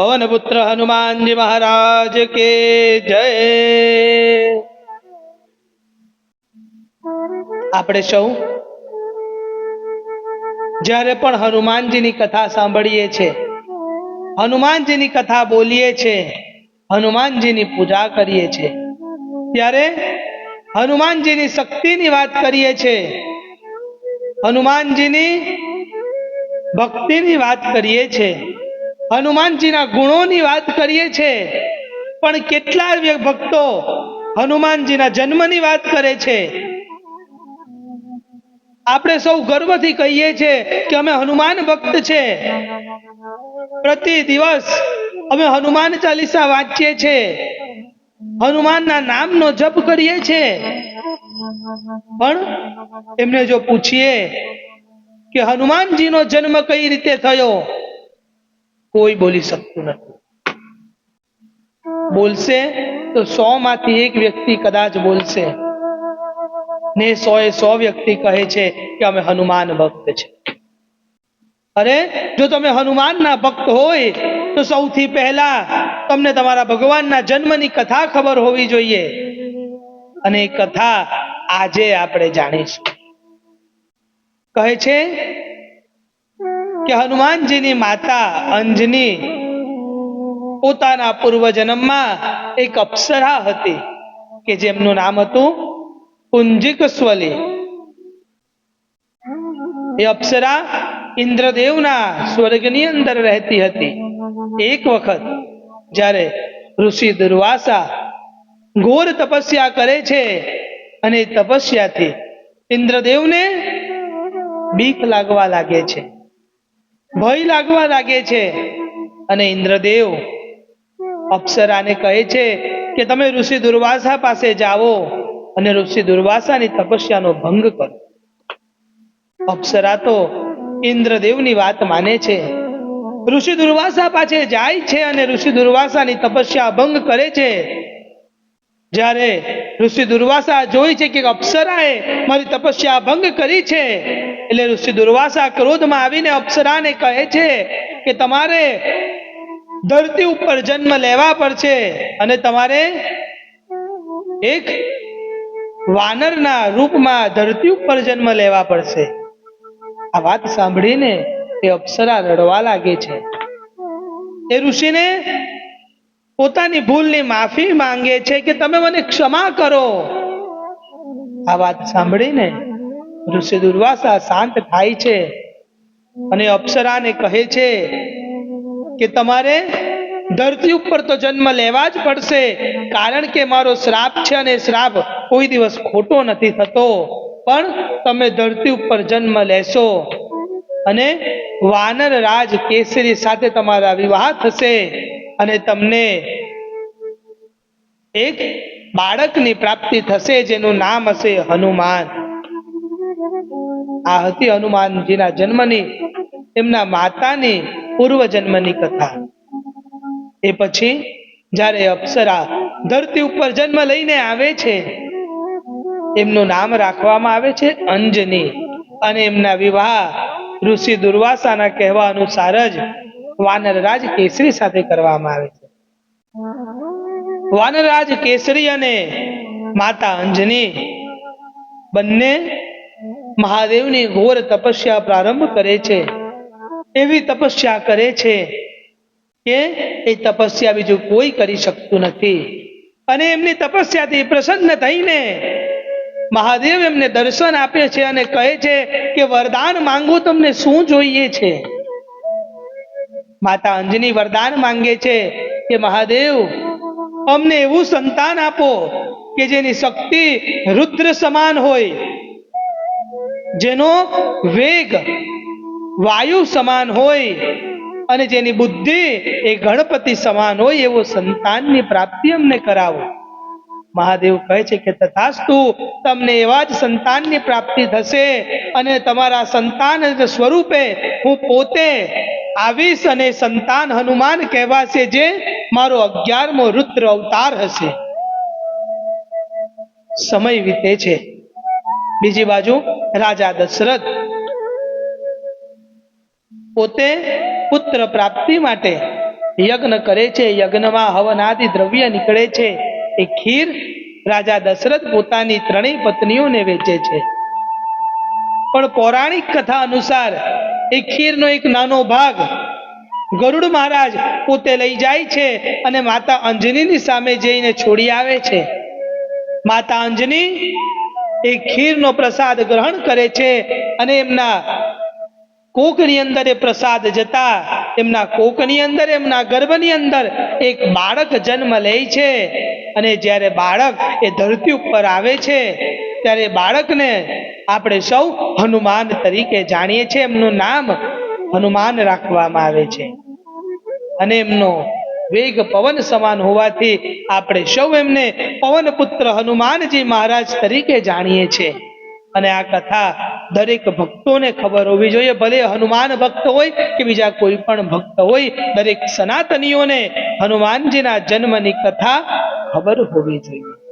पवन पुत्र हनुमान जी महाराज के जय। આપણે સૌ જ્યારે પણ હનુમાનજીની કથા સાંભળીએ છીએ, હનુમાનજીની કથા બોલીએ છીએ, હનુમાનજીની પૂજા કરીએ છીએ, ત્યારે હનુમાનજીની શક્તિની વાત કરીએ છીએ, હનુમાનજીની ભક્તિની વાત કરીએ છીએ, હનુમાનજીના ગુણોની વાત કરીએ છીએ। પણ કેટલા ભક્તો હનુમાનજીના જન્મની વાત કરે છે। આપણે સૌ ગર્વથી કહીએ છીએ કે અમે હનુમાન ભક્ત છે। પ્રતિ દિવસ અમે હનુમાન ચાલીસા વાંચીએ છીએ, હનુમાનના નામનો જપ કરીએ છીએ। પણ એમને જો પૂછીએ કે હનુમાનજીનો જન્મ કઈ રીતે થયો, કોઈ બોલી શકતું નથી। બોલશે તો 100 માંથી 1 વ્યક્તિ કદાચ બોલશે ને 100 એ 100 વ્યક્તિ કહે છે કે અમે હનુમાન ભક્ત છે। અરે જો તમે હનુમાનના ભક્ત હોય તો સૌથી પહેલા તમને તમારા ભગવાનના જન્મની કથા ખબર હોવી જોઈએ, અને એ કથા આજે આપણે જાણીશું। કહે છે કે હનુમાનજીની માતા અંજની પોતાના પૂર્વ જન્મમાં એક અપ્સરા હતી કે જેમનું નામ હતું પુંજીકસ્વલી। એ અપ્સરા ઇન્દ્રદેવના સ્વર્ગની અંદર રહેતી હતી। એક વખત જ્યારે ઋષિ દુર્વાસા ઘોર તપસ્યા કરે છે અને તપસ્યાથી ઇન્દ્રદેવને બીક લાગવા લાગે છે, ભય લાગવા લાગે છે, અને ઇન્દ્રદેવ અપ્સરાને કહે છે કે તમે ઋષિ દુર્વાસા પાસે જાઓ અને ઋષિ દુર્વાસાની તપસ્યાનો ભંગ કરો। અપ્સરા તો ઇન્દ્રદેવની વાત માને છે, ઋષિ દુર્વાસા પાસે જાય છે અને ઋષિ દુર્વાસાની તપસ્યા ભંગ કરે છે। જ્યારે ઋષિ દુર્વાસા જોઈ છે કે અપ્સરાએ મારી તપસ્યા ભંગ કરી છે, એટલે ઋષિ દુર્વાસા ક્રોધમાં આવીને અપ્સરાને કહે છે કે તમારે ધરતી ઉપર જન્મ લેવા પડશે અને તમારે એક વાનરના રૂપમાં ધરતી ઉપર જન્મ લેવા પડશે। આ વાત સાંભળીને એ અપ્સરા રડવા લાગે છે। એ ઋષિને પોતાની ભૂલની માફી માંગે છે કે તમે મને ક્ષમા કરો। આ વાત સાંભળીને ઋષિ દુર્વાસા શાંત થાય છે અને અપ્સરાને કહે છે કે તમારે ધરતી ઉપર તો જન્મ લેવા જ પડશે, કારણ કે મારો શ્રાપ છે અને શ્રાપ કોઈ દિવસ ખોટો નથી થતો। પણ તમે ધરતી ઉપર જન્મ લેશો અને વાનર રાજ કેસરી સાથે તમારા વિવાહ થશે અને તમને એક બાળકની પ્રાપ્તિ થશે જેનું નામ હશે હનુમાન। આ હતી હનુમાનજીના જન્મની, એમના માતાની પૂર્વ જન્મની કથા। એ પછી જ્યારે અપ્સરા ધરતી ઉપર જન્મ લઈને આવે છે, એમનું નામ રાખવામાં આવે છે અંજની, અને એમના વિવાહ ઋષિ દુર્વાસાના કહેવા અનુસાર જ વાનરરાજ કેસરી સાથે કરવામાં આવે છે। વાનરરાજ કેસરી અને માતા અંજની બંને મહાદેવની ઘોર તપસ્યા પ્રારંભ કરે છે। એવી તપસ્યા કરે છે કે એ તપસ્યા બીજું કોઈ કરી શકતું નથી, અને એમની તપસ્યાથી પ્રસન્ન થઈને મહાદેવ એમને દર્શન આપે છે અને કહે છે કે વરદાન માંગો, તમને શું જોઈએ છે? માતા અંજની વરદાન માંગે છે કે મહાદેવ અમને એવું સંતાન આપો કે જેની શક્તિ રુદ્ર સમાન હોય, જેનો વેગ વાયુ સમાન હોય અને જેની બુદ્ધિ એ ગણપતિ સમાન હોય, એવો સંતાનની પ્રાપ્તિ અમને કરાવો। મહાદેવ કહે છે કે તથાસ્તુ, તમને એવા જ સંતાનની પ્રાપ્તિ થશે અને તમારા સંતાન સ્વરૂપે હું પોતે આવીશ અને સંતાન હનુમાન કહેવાશે, જે મારો 11મો રુદ્ર અવતાર હશે। સમય વીતે છે। બીજી બાજુ રાજા દશરથ પોતે પુત્ર પ્રાપ્તિ માટે યજ્ઞ કરે છે, યજ્ઞમાં હવનાદિ દ્રવ્ય નીકળે છે. એ ખીર રાજા દશરથ પોતાની ત્રણેય પત્નીઓને વેચે છે. પણ પૌરાણિક કથા અનુસાર એ ખીરનો એક નાનો ભાગ ગરુડ મહારાજ પોતે લઈ જાય છે અને માતા અંજનીની સામે જઈને છોડી આવે છે. માતા અંજની એ ખીરનો પ્રસાદ ગ્રહણ કરે છે અને એમના કોકની અંદર એ પ્રસાદ જતા એમના કોકની અંદર, એમના ગર્ભની અંદર એક બાળક જન્મ લે છે. અને જ્યારે બાળક એ ધરતી ઉપર આવે છે ત્યારે બાળકને આપણે સૌ હનુમાન તરીકે જાણીએ છીએ. એમનું નામ હનુમાન રાખવામાં આવે છે અને એમનો વેગ પવન સમાન હોવાથી આપણે સૌ એમને પવન પુત્ર હનુમાનજી મહારાજ તરીકે જાણીએ છીએ. અને આ કથા દરેક ભક્તોને ખબર હોવી જોઈએ, ભલે હનુમાન ભક્ત હોય કે બીજા કોઈ પણ ભક્ત હોય, દરેક સનાતનીઓને હનુમાનજીના જન્મની કથા ખબર હોવી જોઈએ.